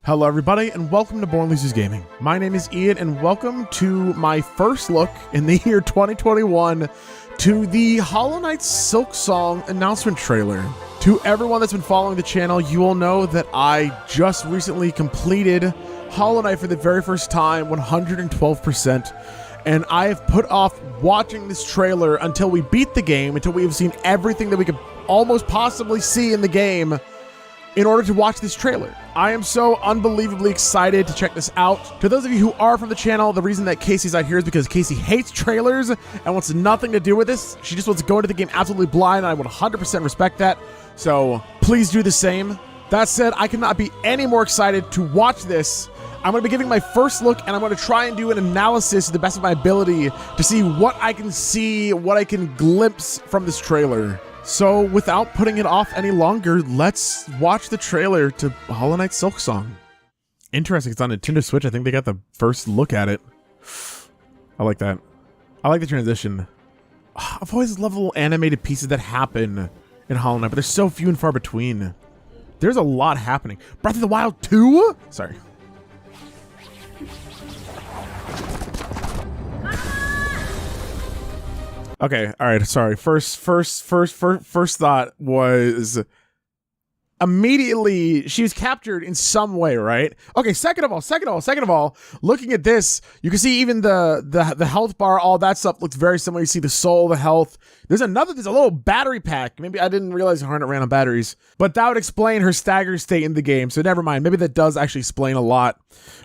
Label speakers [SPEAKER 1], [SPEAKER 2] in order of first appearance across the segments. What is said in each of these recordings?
[SPEAKER 1] Hello everybody and welcome to Born Losers Gaming. My name is Ian and welcome to my first look in the year 2021 to the Hollow Knight Silksong announcement trailer. To everyone that's been following the channel, you will know that I just recently completed Hollow Knight for the very first time, 112%, and I have put off watching this trailer until we beat the game, until we have seen everything that we could almost possibly see in the game in order to watch this trailer. I am so unbelievably excited to check this out. To those of you who are from the channel, the reason that Casey's out here is because Casey hates trailers and wants nothing to do with this. She just wants to go into the game absolutely blind, and I would 100% respect that. So please do the same. That said, I cannot be any more excited to watch this. I'm going to be giving my first look, and I'm going to try and do an analysis to the best of my ability to see what I can see, what I can glimpse from this trailer. So without putting it off any longer, let's watch the trailer to Hollow Knight Silksong. Interesting, it's on Nintendo Switch. I think they got the first look at it. I like that. I like the transition. I've always loved the little animated pieces that happen in Hollow Knight, but there's so few and far between. There's a lot happening. Breath of the Wild 2? Sorry. Okay, all right, sorry. First thought was immediately she was captured in some way, right? Okay, second of all, looking at this, you can see even the health bar, all that stuff looks very similar. You see the soul, the health. There's a little battery pack. Maybe I didn't realize her ran on batteries, but that would explain her staggered state in the game. So never mind. Maybe that does actually explain a lot.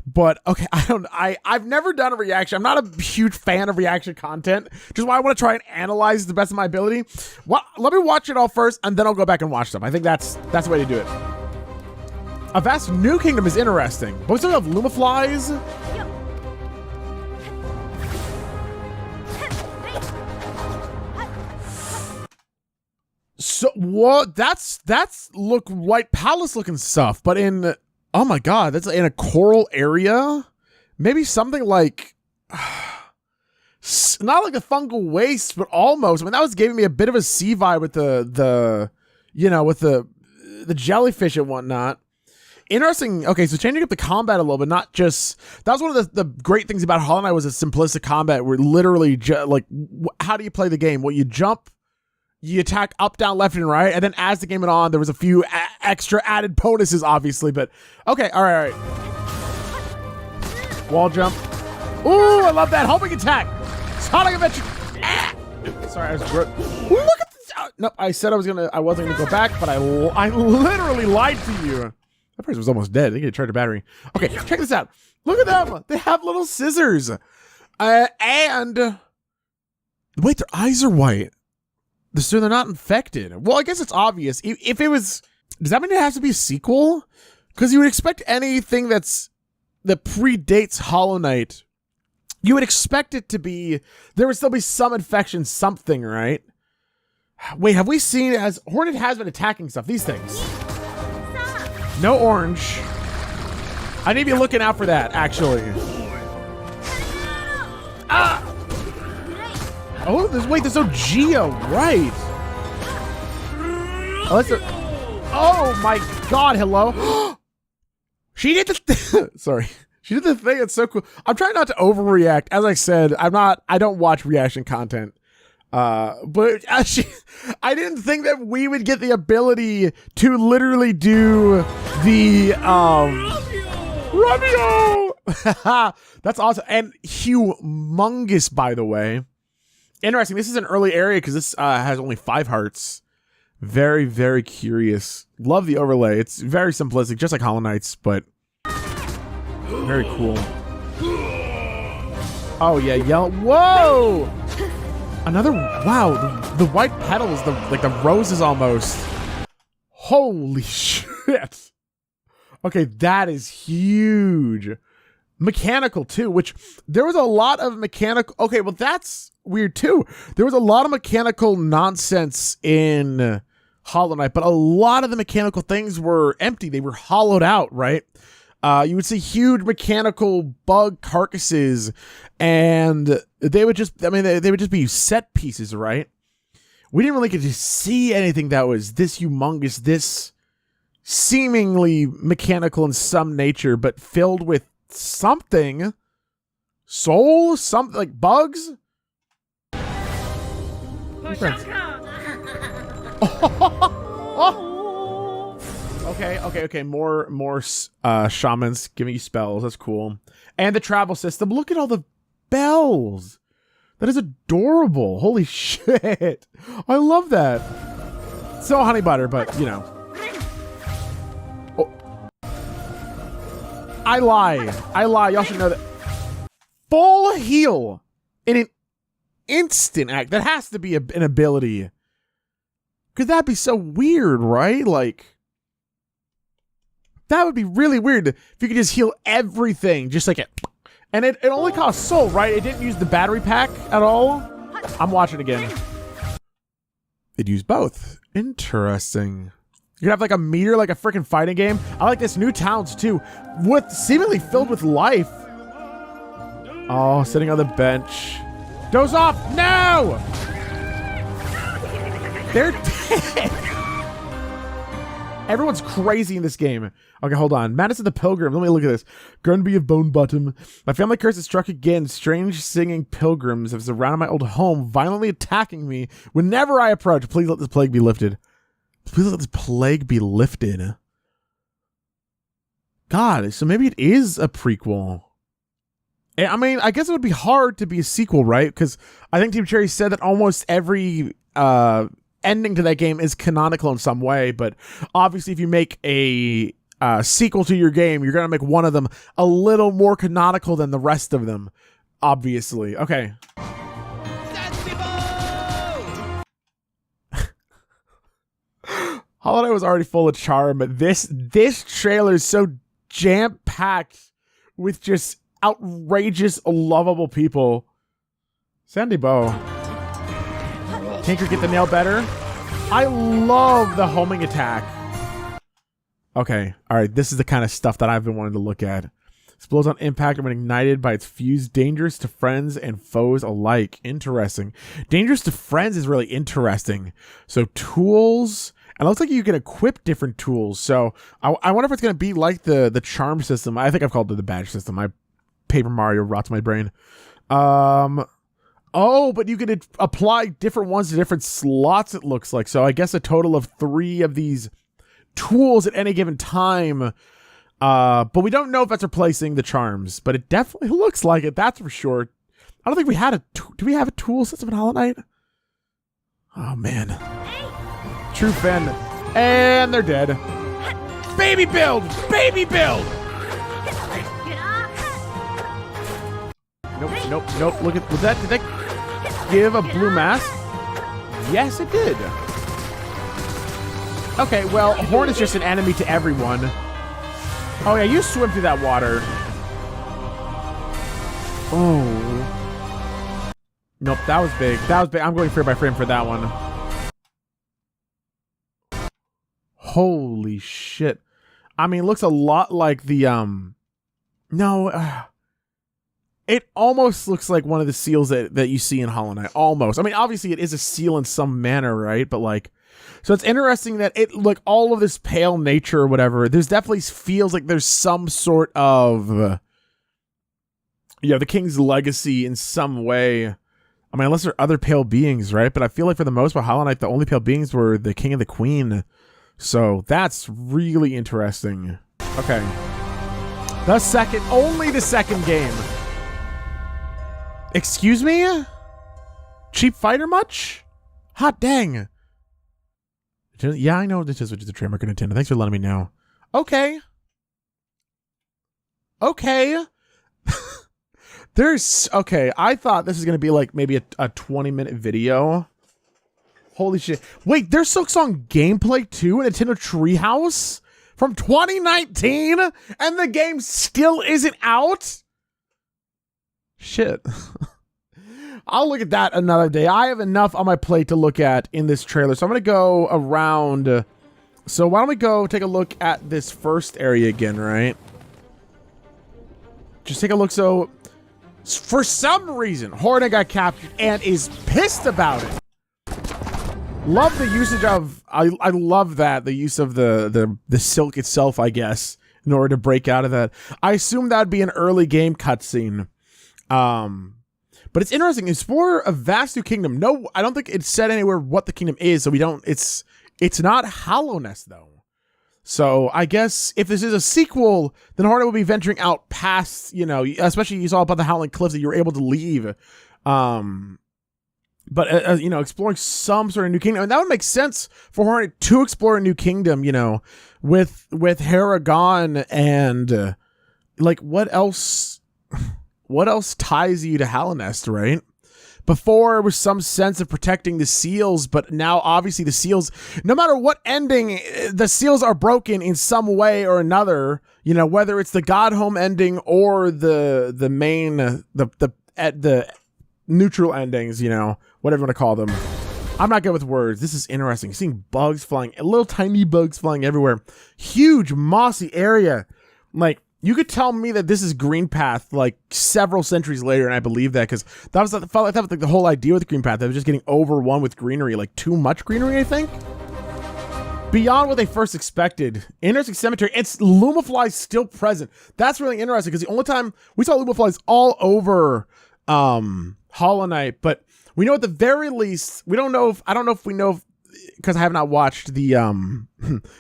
[SPEAKER 1] But okay, I've never done a reaction. I'm not a huge fan of reaction content, which is why I want to try and analyze the best of my ability. Let me watch it all first, and then I'll go back and watch them. I think that's the way to do it. A vast new kingdom is interesting, but we still have Lumaflies. So what? That's look White Palace looking stuff, but in, oh my god, that's in a coral area. Maybe something like not like a fungal waste, but almost. I mean, that was giving me a bit of a sea vibe with the you know, with the jellyfish and whatnot. Interesting. Okay, so changing up the combat a little bit, not just, that was one of the great things about Hollow Knight was a simplistic combat where literally like, how do you play the game? Well, you jump, you attack up, down, left, and right, and then as the game went on, there was a few extra added bonuses, obviously, but okay, all right. Wall jump. Ooh, I love that. Homing attack. Sonic Adventure. Ah! Sorry, I was look at this. Nope, I said I wasn't gonna go back, but I literally lied to you. That person was almost dead. They could charge a battery. Okay, check this out. Look at them. They have little scissors. And wait, their eyes are white. So they're not infected. Well, I guess it's obvious. If it was, does that mean it has to be a sequel? Because you would expect anything that predates Hollow Knight, you would expect it to be, there would still be some infection, something, right? Wait, have we seen, Hornet has been attacking stuff, these things. No orange. I need to be looking out for that, actually. Ah! Oh, there's no Geo, right? Oh my god, hello. She did the sorry. She did the thing that's so cool. I'm trying not to overreact. As I said, I don't watch reaction content. But I didn't think that we would get the ability to literally do the Romeo. That's awesome and humongous, by the way. Interesting. This is an early area because this has only 5 hearts. Very, very curious. Love the overlay. It's very simplistic, just like Hollow Knight's, but very cool. Oh yeah, yellow. Whoa! Another, wow, the white petals, like the roses almost. Holy shit. Okay, that is huge. Mechanical too, which there was a lot of mechanical, okay, well that's weird too. There was a lot of mechanical nonsense in Hollow Knight, but a lot of the mechanical things were empty. They were hollowed out, right? You would see huge mechanical bug carcasses, and they would just, I mean, they would just be set pieces, right? We didn't really get to see anything that was this humongous, this seemingly mechanical in some nature, but filled with something. Soul? Something like bugs? Okay. More shamans giving you spells. That's cool. And the travel system. Look at all the bells. That is adorable. Holy shit. I love that. So honey butter, but you know. Oh. I lie. Y'all should know that. Full heal in an instant act. That has to be an ability. Could that be so weird, right? Like, that would be really weird if you could just heal everything, just like it. And it only costs soul, right? It didn't use the battery pack at all. I'm watching again. It used both. Interesting. You have like a meter, like a freaking fighting game. I like this new towns too, with seemingly filled with life. Oh, sitting on the bench. Doze off! No! They're dead. Everyone's crazy in this game. Okay, hold on. Madness of the Pilgrim. Let me look at this. Gurnby of Bone Bottom. My family curse has struck again. Strange singing pilgrims have surrounded my old home, violently attacking me whenever I approach. Please let this plague be lifted. Please let this plague be lifted. God, so maybe it is a prequel. I mean, I guess it would be hard to be a sequel, right? Because I think Team Cherry said that almost every ending to that game is canonical in some way, but obviously if you make a sequel to your game, you're going to make one of them a little more canonical than the rest of them, obviously. Okay. Holiday was already full of charm, but this trailer is so jam-packed with just outrageous, lovable people. Sandy Bow. Tinker get the nail better. I love the homing attack. Okay, all right. This is the kind of stuff that I've been wanting to look at. Explodes on impact when ignited by its fuse. Dangerous to friends and foes alike. Interesting. Dangerous to friends is really interesting. So tools. And it looks like you can equip different tools. So I wonder if it's going to be like the charm system. I think I've called it the badge system. Paper Mario rots my brain. Oh, but you can apply different ones to different slots, it looks like. So I guess a total of 3 of these tools at any given time. But we don't know if that's replacing the charms. But it definitely looks like it, that's for sure. I don't think we had do we have a tool system in Hollow Knight? Oh, man. True fan. And they're dead. Baby build! Baby build! Nope. Look at, did that give a blue mask? Yes, it did. Okay, well, Horn is just an enemy to everyone. Oh yeah, you swim through that water. Oh. Nope, that was big. I'm going frame by frame for that one. Holy shit. I mean, it looks a lot like the, it almost looks like one of the seals that you see in Hollow Knight. Almost. I mean, obviously it is a seal in some manner, right? But like, so it's interesting that it, like, all of this pale nature or whatever, there's definitely feels like there's some sort of, the king's legacy in some way. I mean, unless there are other pale beings, right? But I feel like for the most part, Hollow Knight, the only pale beings were the king and the queen. So that's really interesting. Okay. Only the second game. Excuse me? Cheap fighter much? Hot dang. Yeah, I know this is just a trademark of Nintendo. Thanks for letting me know. Okay. Okay. Okay, I thought this was going to be like maybe a 20-minute video. Holy shit. Wait, there's Silksong gameplay too in Nintendo Treehouse from 2019? And the game still isn't out? Shit. I'll look at that another day. I have enough on my plate to look at in this trailer. So I'm going to go around. So why don't we go take a look at this first area again, right? Just take a look. So for some reason, Hornet got captured and is pissed about it. Love the usage of, I love that, the use of the silk itself, I guess, in order to break out of that. I assume that'd be an early game cutscene. But it's interesting. Explore a vast new kingdom. No, I don't think it said anywhere what the kingdom is, so we don't, it's not Hallownest, though. So I guess if this is a sequel, then Hornet will be venturing out past, you know, especially you saw about the Howling Cliffs that you were able to leave. But, you know, exploring some sort of new kingdom. And that would make sense for Hornet to explore a new kingdom, you know, with Haragon and, like, what else ties you to Hallownest, right? Before, it was some sense of protecting the seals, but now, obviously, the seals, no matter what ending, the seals are broken in some way or another, you know, whether it's the Godhome ending or the main, the neutral endings, you know, whatever you want to call them. I'm not good with words. This is interesting. Seeing bugs flying, little tiny bugs flying everywhere. Huge mossy area. Like, you could tell me that this is Green Path like several centuries later, and I believe that because felt like that was like the whole idea with Green Path. That was just getting overrun with greenery, like too much greenery, I think. Beyond what they first expected. Interesting cemetery. It's Lumaflies still present. That's really interesting because the only time we saw Lumaflies all over Hollow Knight, but we know at the very least, I don't know if we know, because I have not watched the I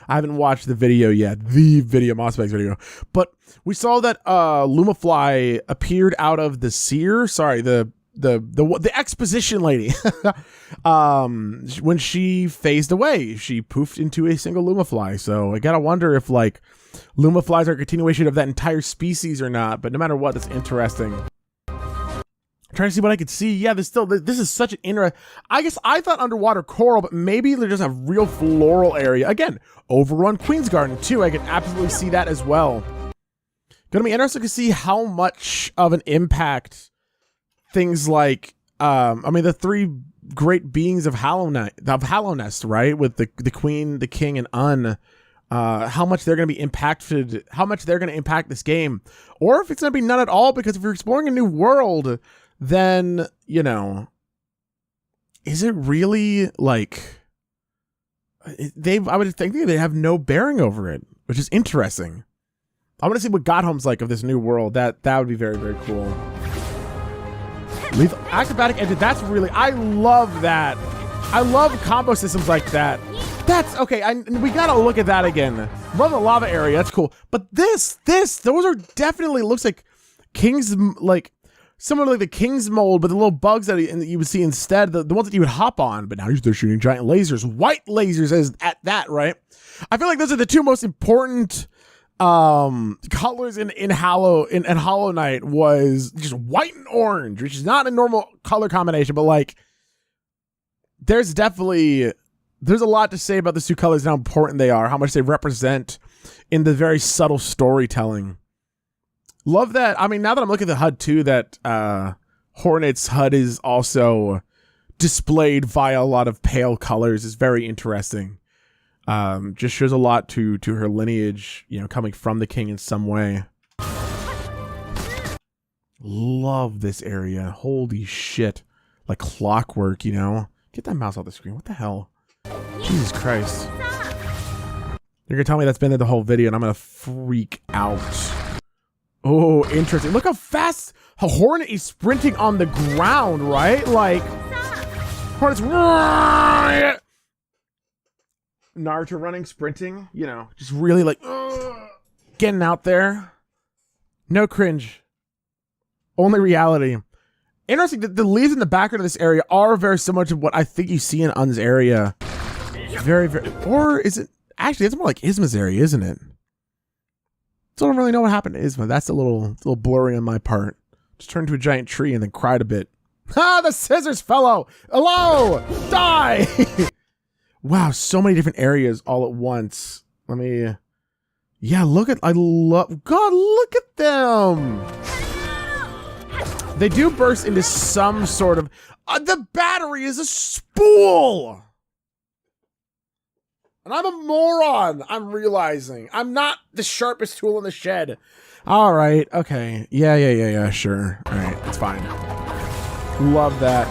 [SPEAKER 1] haven't watched the video yet, the video Mossbags video, but we saw that Lumafly appeared out of the seer, sorry, the exposition lady. When she phased away, she poofed into a single Lumafly. So I gotta wonder if like Lumaflies are a continuation of that entire species or not, but no matter what, that's interesting. Trying to see what I could see. Yeah, this is such an interesting. I guess I thought underwater coral, but maybe they just have real floral area. Again, overrun Queen's Garden too. I can absolutely see that as well. Gonna be interesting to see how much of an impact things like I mean the three great beings of Hallownest, right? With the Queen, the King, and Un. How much they're going to be impacted, how much they're going to impact this game, or if it's going to be none at all, because if you're exploring a new world, then, you know, is it really like I would think they have no bearing over it, which is interesting. I want to see what Godhome's like of this new world. That would be very, very cool. Lethal acrobatic engine. That's really, I love that. I love combo systems like that. That's okay. We gotta look at that again. Love the lava area. That's cool. But those are definitely looks like King's, like similar to the King's mold, but the little bugs that you would see instead, the ones that you would hop on. But now they're shooting giant lasers, white lasers as at that, right? I feel like those are the two most important colors in Hollow Knight, was just white and orange, which is not a normal color combination, but like there's a lot to say about the two colors and how important they are, how much they represent in the very subtle storytelling. Love that. I mean, now that I'm looking at the HUD too, that Hornet's HUD is also displayed via a lot of pale colors is very interesting. Just shows a lot to her lineage, you know, coming from the king in some way. Love this area. Holy shit. Like clockwork, you know? Get that mouse off the screen. What the hell? Jesus Christ. You're gonna tell me that's been there the whole video and I'm gonna freak out. Oh, interesting. Look how fast a Hornet is sprinting on the ground, right? Like, Hornet's Naruto running, sprinting, you know, just really like getting out there. No cringe. Only reality. Interesting that the leaves in the background of this area are very similar to what I think you see in Un's area. Very, very, or is it, actually, it's more like Isma's area, isn't it? So I don't really know what happened to Isma. That's a little blurry on my part. Just turned into a giant tree and then cried a bit. Ha! The scissors fellow! Hello! Die! Wow, so many different areas all at once. Let me... Yeah, look at... God, look at them! They do burst into some sort of... the battery is a spool! And I'm a moron, I'm realizing. I'm not the sharpest tool in the shed. All right, okay. Yeah, sure. All right, that's fine. Love that.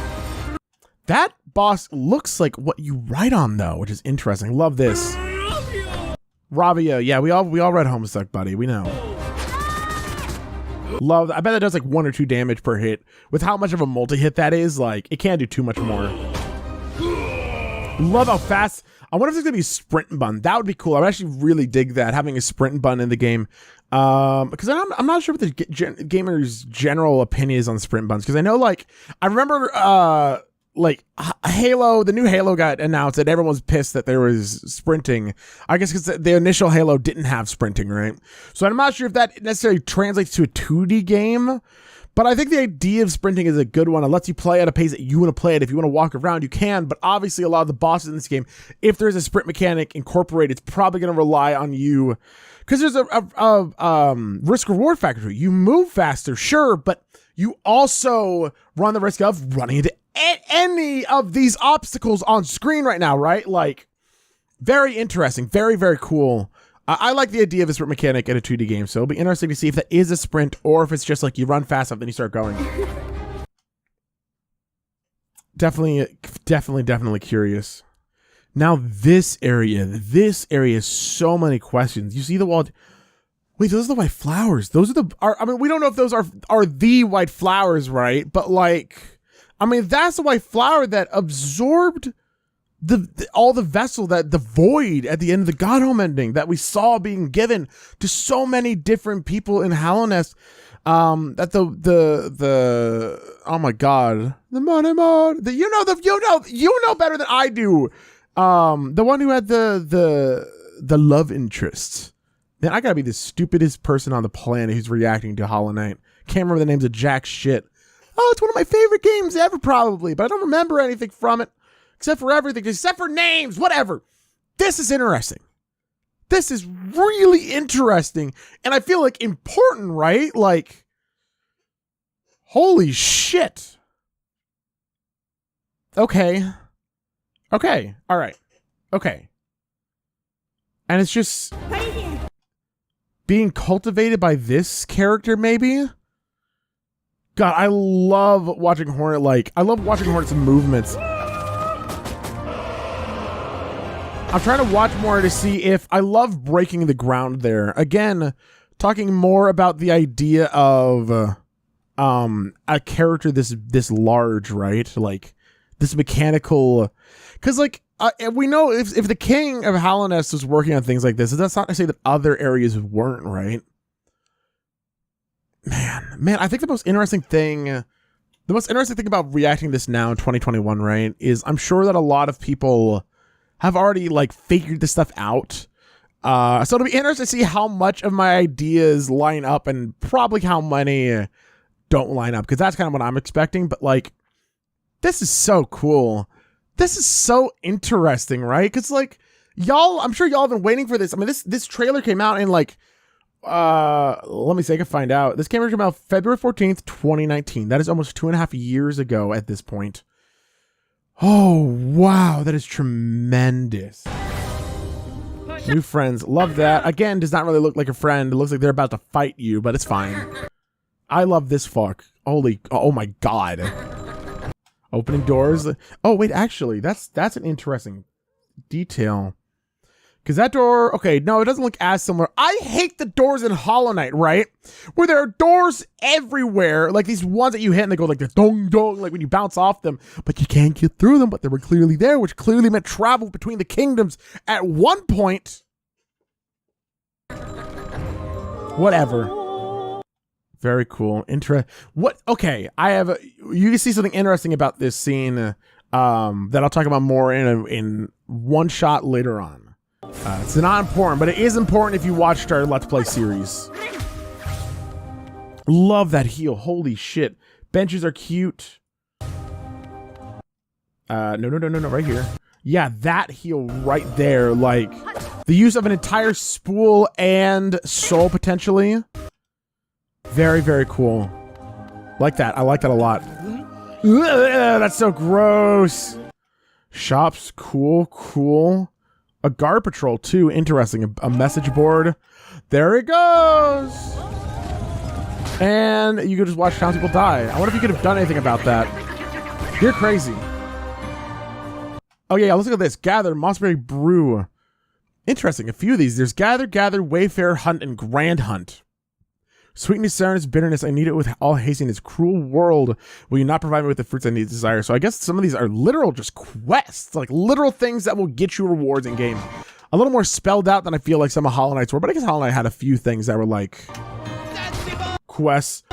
[SPEAKER 1] boss looks like what you write on though, which is interesting. Love this. Rabia. Yeah, we all read Homestuck, buddy. We know. Love that. I bet that does like 1 or 2 damage per hit. With how much of a multi-hit that is, like, it can't do too much more. Love how fast. I wonder if there's gonna be a sprint button. That would be cool. I would actually really dig that, having a sprint button in the game. Because I'm not sure what the gamers' general opinion is on sprint buttons. Because I know, like, I remember, like, Halo, the new Halo got announced, and everyone was pissed that there was sprinting. I guess because the initial Halo didn't have sprinting, right? So I'm not sure if that necessarily translates to a 2D game. But I think the idea of sprinting is a good one. It lets you play at a pace that you want to play at. If you want to walk around, you can. But obviously, a lot of the bosses in this game, if there's a sprint mechanic incorporated, it's probably going to rely on you. Because there's a risk-reward factor. You move faster, sure, but you also run the risk of running into any of these obstacles on screen right now, right? Like, very interesting. Very, very cool. I like the idea of a sprint mechanic in a 2D game, so it'll be interesting to see if that is a sprint or if it's just like you run fast enough, then you start going. Definitely curious. Now this area is so many questions. You see the wall. Wait, those are the white flowers. Those are I mean, we don't know if those are the white flowers, right? But like, I mean, that's the white flower that absorbed all the vessel, that the void at the end of the Godhome ending that we saw being given to so many different people in Hallownest. That the oh my god, the money mod, you know better than I do. The one who had the love interest. Man, I gotta be the stupidest person on the planet who's reacting to Hollow Knight. Can't remember the names of jack shit. Oh, it's one of my favorite games ever, probably, but I don't remember anything from it. Except for everything, except for names, whatever. This is interesting. This is really interesting. And I feel like important, right? Like, holy shit. Okay. Okay. All right. Okay. And it's just being cultivated by this character, maybe? God, I love watching Hornet. Like, I love watching Hornet's movements. I'm trying to watch more to see if I love breaking the ground there. Again, talking more about the idea of a character this large, right? Like this mechanical, because like we know if the king of Hallownest was working on things like this, that's not to say that other areas weren't, right? Man, I think the most interesting thing about reacting to this now in 2021, right, is I'm sure that a lot of people have already like figured this stuff out. So it'll be interesting to see how much of my ideas line up and probably how many don't line up, because that's kind of what I'm expecting. But like, this is so cool. This is so interesting, right? Because like y'all, I'm sure y'all have been waiting for this. I mean, this trailer came out in like, let me see, I can find out. This came out February 14th, 2019. That is almost 2.5 years ago at this point. Oh, wow. That is tremendous. New friends. Love that. Again, does not really look like a friend. It looks like they're about to fight you, but it's fine. I love this fuck. Oh my god. Opening doors. Oh, wait, actually, that's an interesting detail. Because that door, okay, no, it doesn't look as similar. I hate the doors in Hollow Knight, right? Where there are doors everywhere, like these ones that you hit and they go like the dong dong, like when you bounce off them, but you can't get through them, but they were clearly there, which clearly meant travel between the kingdoms at one point. Whatever. Very cool. Okay, you can see something interesting about this scene that I'll talk about more in one shot later on. It's not important, but it is important if you watched our Let's Play series. Love that heel. Holy shit. Benches are cute. No, right here. Yeah, that heel right there. Like, the use of an entire spool and soul, potentially. Very, very cool. Like that. I like that a lot. Ugh, that's so gross. Shops. Cool. A guard patrol, too. Interesting. A message board. There it goes. And you could just watch townspeople die. I wonder if you could have done anything about that. You're crazy. Oh yeah, let's look at this. Gather, Mossberry Brew. Interesting. A few of these. There's Gather, Wayfair, Hunt, and Grand Hunt. Sweetness, sourness, bitterness. I need it with all haste in this cruel world. Will you not provide me with the fruits I need to desire? So I guess some of these are literal just quests. Like literal things that will get you rewards in game. A little more spelled out than I feel like some of Hollow Knight's were. But I guess Hollow Knight had a few things that were like quests.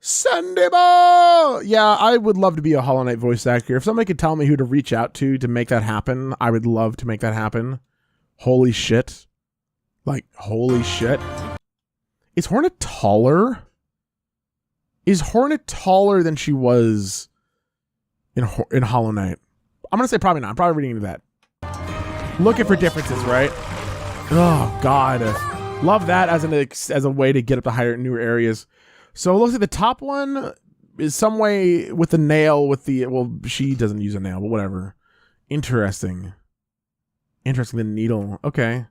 [SPEAKER 1] Sendable! Yeah, I would love to be a Hollow Knight voice actor. If somebody could tell me who to reach out to make that happen, I would love to make that happen. Holy shit. Like, holy shit. Is Hornet taller? Is Hornet taller than she was in Hollow Knight? I'm going to say probably not. I'm probably reading into that. Looking for differences, right? Oh, God. Love that as a way to get up to higher, newer areas. So it looks like the top one is some way with the nail with the... Well, she doesn't use a nail, but whatever. Interesting. Interesting, the needle. Okay.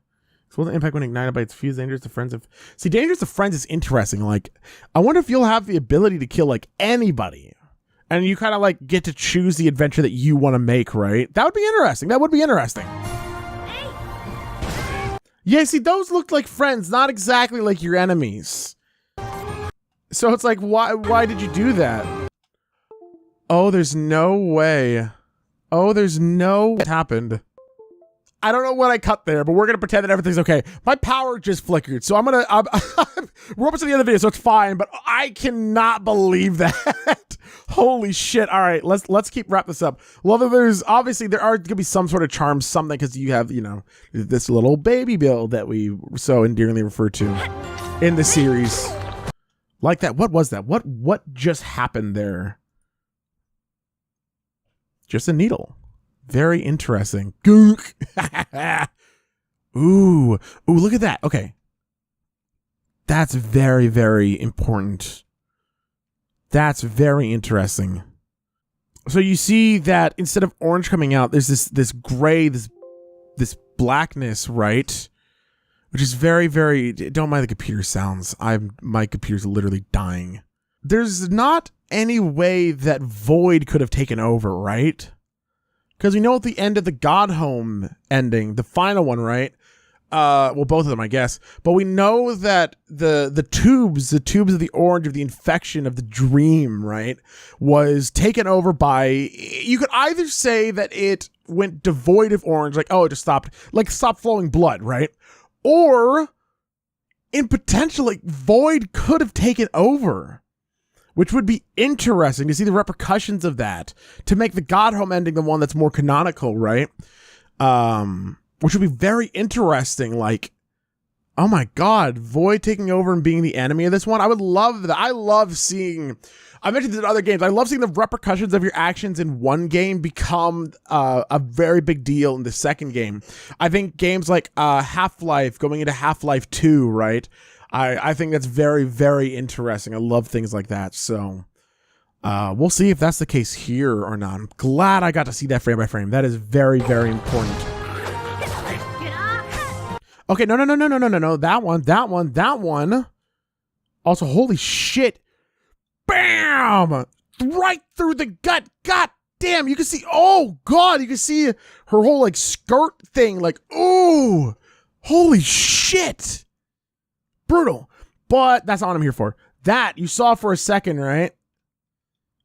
[SPEAKER 1] So what's the impact when ignited by its fuse? Dangerous to friends of... See, dangerous to friends is interesting. Like, I wonder if you'll have the ability to kill, like, anybody. And you kind of, like, get to choose the adventure that you want to make, right? That would be interesting. That would be interesting. Yeah, see, those looked like friends, not exactly like your enemies. So it's like, why did you do that? Oh, there's no way. Oh, there's no... What happened? I don't know what I cut there, but we're going to pretend that everything's okay. My power just flickered, so we're almost at the end of the video, so it's fine, but I cannot believe that. Holy shit. All right, let's keep wrap this up. Well, there's obviously, there are going to be some sort of charm, something, because you have, you know, this little baby build that we so endearingly refer to in the series. Like that. What was that? What just happened there? Just a needle. Very interesting. Ooh, look at that. Okay. That's very, very important. That's very interesting. So you see that instead of orange coming out, there's this gray, this blackness, right? Which is very, very... Don't mind the computer sounds. My computer's literally dying. There's not any way that Void could have taken over, right? Because we know at the end of the God Home ending, the final one, right? Well, both of them, I guess. But we know that the tubes of the orange, of the infection, of the dream, right, was taken over by... You could either say that it went devoid of orange, like, oh, it just stopped flowing blood, right? Or, in potential, like, Void could have taken over. Which would be interesting to see the repercussions of that, to make the God Home ending the one that's more canonical, right? Which would be very interesting. Like, oh my God, Void taking over and being the enemy of this one. I would love that. I love seeing, I mentioned this in other games, I love seeing the repercussions of your actions in one game become a very big deal in the second game. I think games like Half-Life, going into Half-Life 2, right? I think that's very, very interesting. I love things like that. So we'll see if that's the case here or not. I'm glad I got to see that frame by frame. That is very, very important. Okay, no. That one. Also, holy shit. Bam! Right through the gut. God damn, you can see, oh God, you can see her whole like skirt thing. Like, ooh, holy shit. Brutal, but that's not what I'm here for. That you saw for a second, right?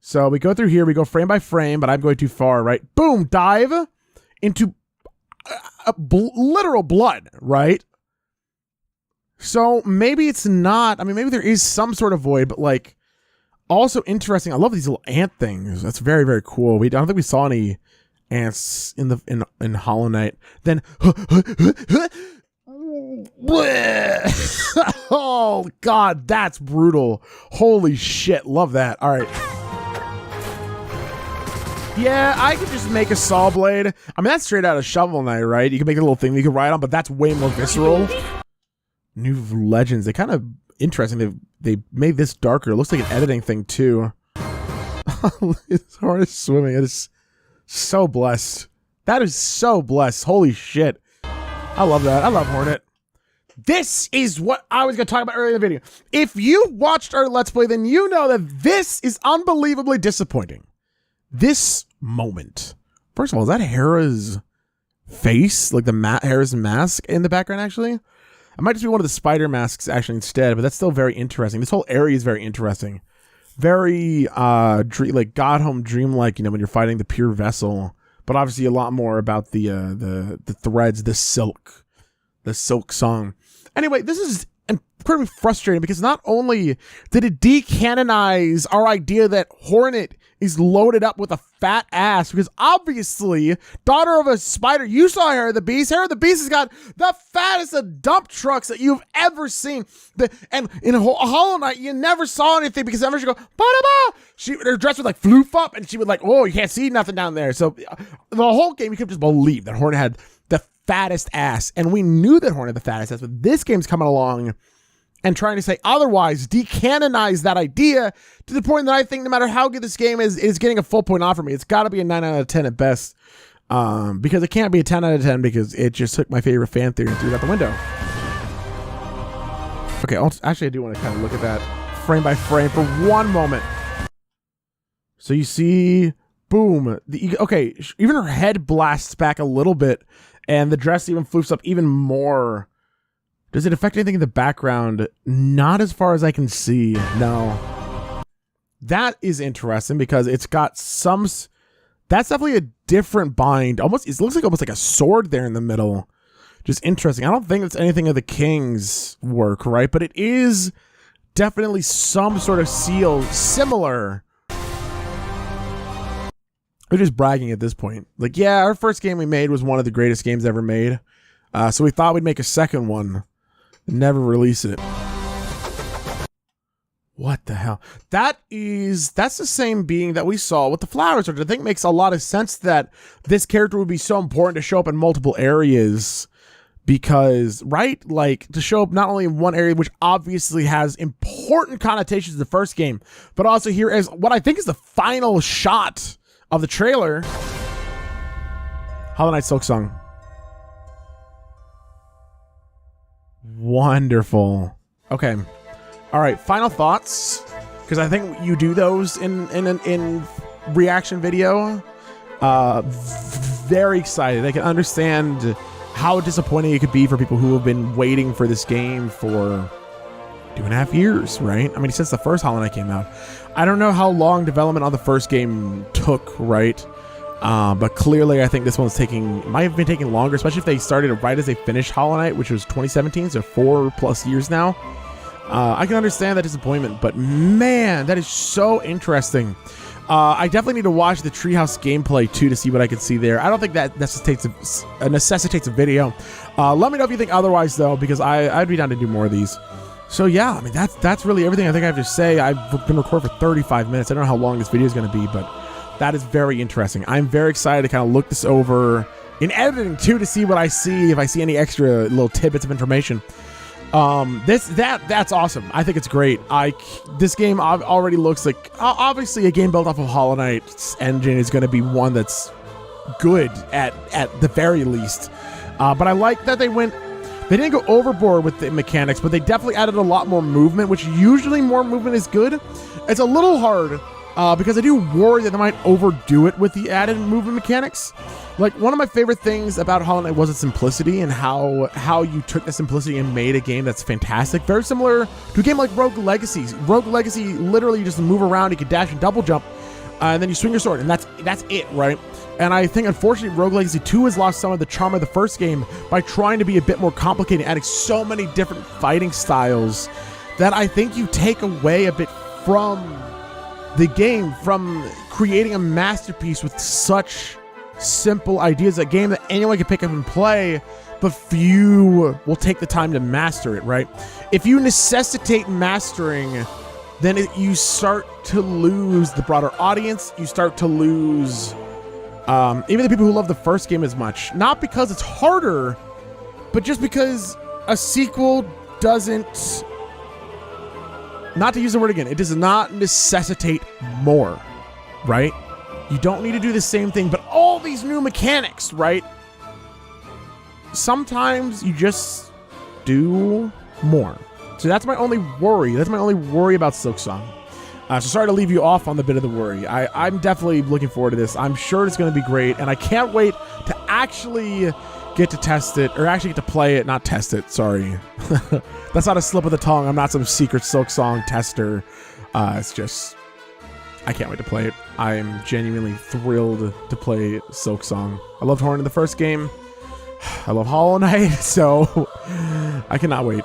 [SPEAKER 1] So we go through here, we go frame by frame, but I'm going too far, right? Boom, dive into literal blood, right? So maybe it's not, I mean, maybe there is some sort of void, but like, also interesting. I love these little ant things. That's very, very cool. I don't think we saw any ants in Hollow Knight. Then, oh God, that's brutal. Holy shit, love that. All right. Yeah, I could just make a saw blade. I mean, that's straight out of Shovel Knight, right? You can make a little thing that you can ride on, but that's way more visceral. New Legends, they kind of interesting. They made this darker. It looks like an editing thing too. It's hard as swimming. It is so blessed. That is so blessed. Holy shit. I love that. I love Hornet. This is what I was going to talk about earlier in the video. If you watched our Let's Play, then you know that this is unbelievably disappointing. This moment First of all, is that Hera's face? Like the Hera's mask in the background, actually? It might just be one of the spider masks, actually, instead, but that's still very interesting. This whole area is very interesting. Very, like, God Home dreamlike, you know, when you're fighting the pure vessel. But obviously a lot more about the threads, the Silksong. Anyway, this is incredibly frustrating because not only did it decanonize our idea that Hornet is loaded up with a fat ass, because obviously, daughter of a spider, you saw Hera the Beast. Hera the Beast has got the fattest of dump trucks that you've ever seen. And in Hollow Knight, you never saw anything because everyone should go, ba-da-ba! Her dress would like floof up and she would like, oh, you can't see nothing down there. So the whole game, you could just believe that Hornet had the fattest ass. And we knew that Hornet had the fattest ass, but this game's coming along and trying to say otherwise, decanonize that idea to the point that I think no matter how good this game is getting a full point off for me. It's got to be a 9 out of 10 at best, because it can't be a 10 out of 10 because it just took my favorite fan theory and threw it out the window. Okay, actually, I do want to kind of look at that frame by frame for one moment. So you see, boom. Okay, even her head blasts back a little bit, and the dress even floofs up even more. Does it affect anything in the background? Not as far as I can see, no. That is interesting because it's got some... That's definitely a different bind. Almost, it looks like almost like a sword there in the middle. Just interesting. I don't think it's anything of the King's work, right? But it is definitely some sort of seal similar. We're just bragging at this point. Like, yeah, our first game we made was one of the greatest games ever made. So we thought we'd make a second one. Never release it. What the hell? That's the same being that we saw with the flowers, which I think makes a lot of sense that this character would be so important to show up in multiple areas. Because, right? Like, to show up not only in one area, which obviously has important connotations to the first game, but also here as what I think is the final shot of the trailer. Hollow Knight Silksong. Wonderful. Okay. All right. Final thoughts, because I think you do those in reaction video. Very excited. I can understand how disappointing it could be for people who have been waiting for this game for 2.5 years, right? I mean, since the first Hollow Knight came out. I don't know how long development on the first game took, right? But clearly, I think this one's might have been taking longer, especially if they started right as they finished Hollow Knight, which was 2017, so 4+ years now. I can understand that disappointment, but man, that is so interesting. I definitely need to watch the Treehouse gameplay too to see what I can see there. I don't think that necessitates a video. Let me know if you think otherwise, though, because I'd be down to do more of these. So yeah, I mean, that's really everything I think I have to say. I've been recording for 35 minutes. I don't know how long this video is going to be, but that is very interesting. I'm very excited to kind of look this over in editing too to see what I see, if I see any extra little tidbits of information. That's awesome. I think it's great. This game already looks like, obviously a game built off of Hollow Knight's engine is going to be one that's good at the very least. But I like that they didn't go overboard with the mechanics, but they definitely added a lot more movement, which usually more movement is good. It's a little hard because I do worry that they might overdo it with the added movement mechanics. Like, one of my favorite things about Hollow Knight was its simplicity and how you took the simplicity and made a game that's fantastic. Very similar to a game like Rogue Legacy. Rogue Legacy, literally you just move around, you can dash and double jump, and then you swing your sword, and that's it, right? And I think, unfortunately, Rogue Legacy 2 has lost some of the charm of the first game by trying to be a bit more complicated, adding so many different fighting styles that I think you take away a bit from the game, from creating a masterpiece with such simple ideas, a game that anyone can pick up and play, but few will take the time to master it, right? If you necessitate mastering, then you start to lose the broader audience. You start to lose even the people who love the first game as much. Not because it's harder, but just because a sequel doesn't, not to use the word again, it does not necessitate more, right? You don't need to do the same thing, but all these new mechanics, right? Sometimes you just do more. So that's my only worry. That's my only worry about Silksong. So sorry to leave you off on the bit of the worry. I'm definitely looking forward to this. I'm sure it's going to be great, and I can't wait to actually get to test it, or actually get to play it, not test it, sorry. That's not a slip of the tongue. I'm not some secret Silksong tester. It's just, I can't wait to play it. I am genuinely thrilled to play Silksong. I loved Horn in the first game. I love Hollow Knight, so I cannot wait.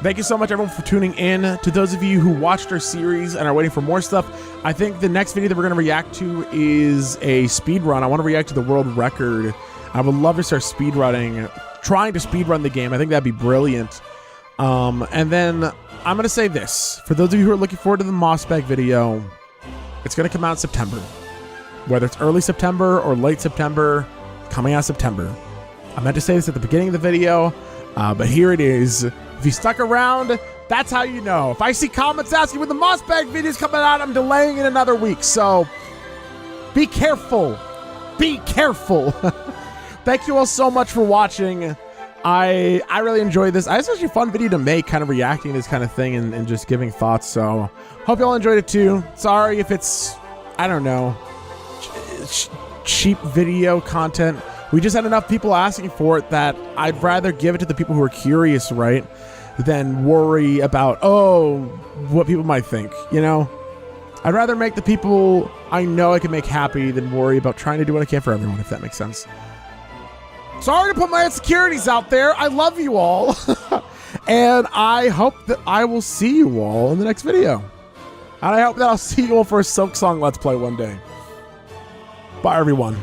[SPEAKER 1] Thank you so much, everyone, for tuning in. To those of you who watched our series and are waiting for more stuff, I think the next video that we're going to react to is a speed run. I want to react to the world record. I would love to start speedrunning, trying to speedrun the game. I think that'd be brilliant. And then I'm going to say this. For those of you who are looking forward to the Mossbag video, it's going to come out in September. Whether it's early September or late September, coming out September. I meant to say this at the beginning of the video, but here it is. If you stuck around, that's how you know. If I see comments asking when the Mossbag video is coming out, I'm delaying it another week. So be careful. Be careful. Thank you all so much for watching. I really enjoyed this. It's actually a fun video to make, kind of reacting to this kind of thing and just giving thoughts. So hope you all enjoyed it too. Sorry if it's, I don't know, cheap video content. We just had enough people asking for it that I'd rather give it to the people who are curious, right, than worry about, oh, what people might think, you know? I'd rather make the people I know I can make happy than worry about trying to do what I can for everyone, if that makes sense. Sorry to put my insecurities out there. I love you all. And I hope that I will see you all in the next video. And I hope that I'll see you all for a Silksong Let's Play one day. Bye, everyone.